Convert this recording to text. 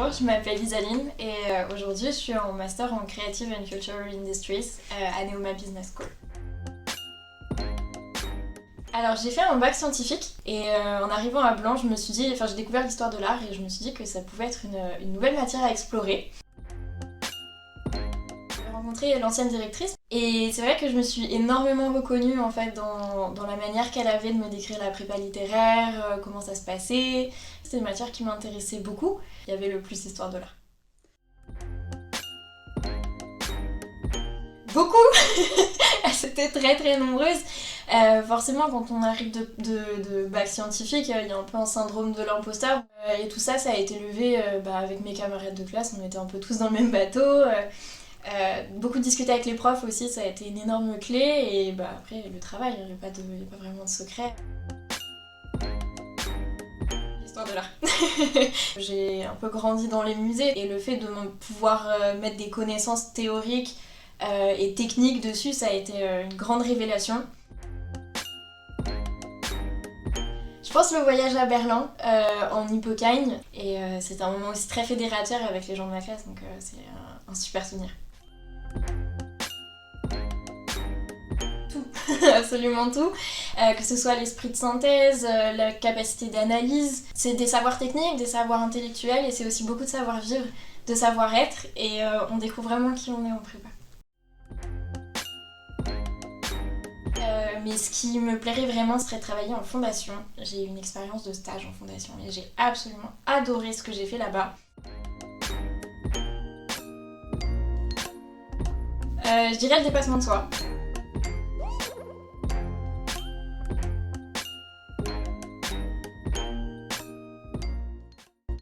Bonjour, je m'appelle Isaline et aujourd'hui je suis en master en Creative and Cultural Industries à Neoma Business School. Alors j'ai fait un bac scientifique et en arrivant à Blanc, j'ai découvert l'histoire de l'art et je me suis dit que ça pouvait être une nouvelle matière à explorer. J'ai rencontré l'ancienne directrice et c'est vrai que je me suis énormément reconnue en fait dans la manière qu'elle avait de me décrire la prépa littéraire, comment ça se passait. C'était une matière qui m'intéressait beaucoup. Il y avait le plus histoire de l'art. Beaucoup. C'était très très nombreuse. Forcément, quand on arrive de bac scientifique, il y a un peu un syndrome de l'imposteur. Et tout ça, ça a été levé avec mes camarades de classe. On était un peu tous dans le même bateau. Beaucoup discuter avec les profs aussi, ça a été une énorme clé. Et après, le travail, il n'y a pas vraiment de secret. L'histoire de l'art. J'ai un peu grandi dans les musées et le fait de pouvoir mettre des connaissances théoriques et techniques dessus, ça a été une grande révélation. Je pense le voyage à Berlin en Hippocagne et c'était un moment aussi très fédérateur avec les gens de ma classe, donc c'est un super souvenir. Tout, absolument tout, que ce soit l'esprit de synthèse, la capacité d'analyse, c'est des savoirs techniques, des savoirs intellectuels et c'est aussi beaucoup de savoir-vivre, de savoir-être et on découvre vraiment qui on est en prépa. Mais ce qui me plairait vraiment serait de travailler en fondation. J'ai eu une expérience de stage en fondation et j'ai absolument adoré ce que j'ai fait là-bas. Je dirais le dépassement de soi.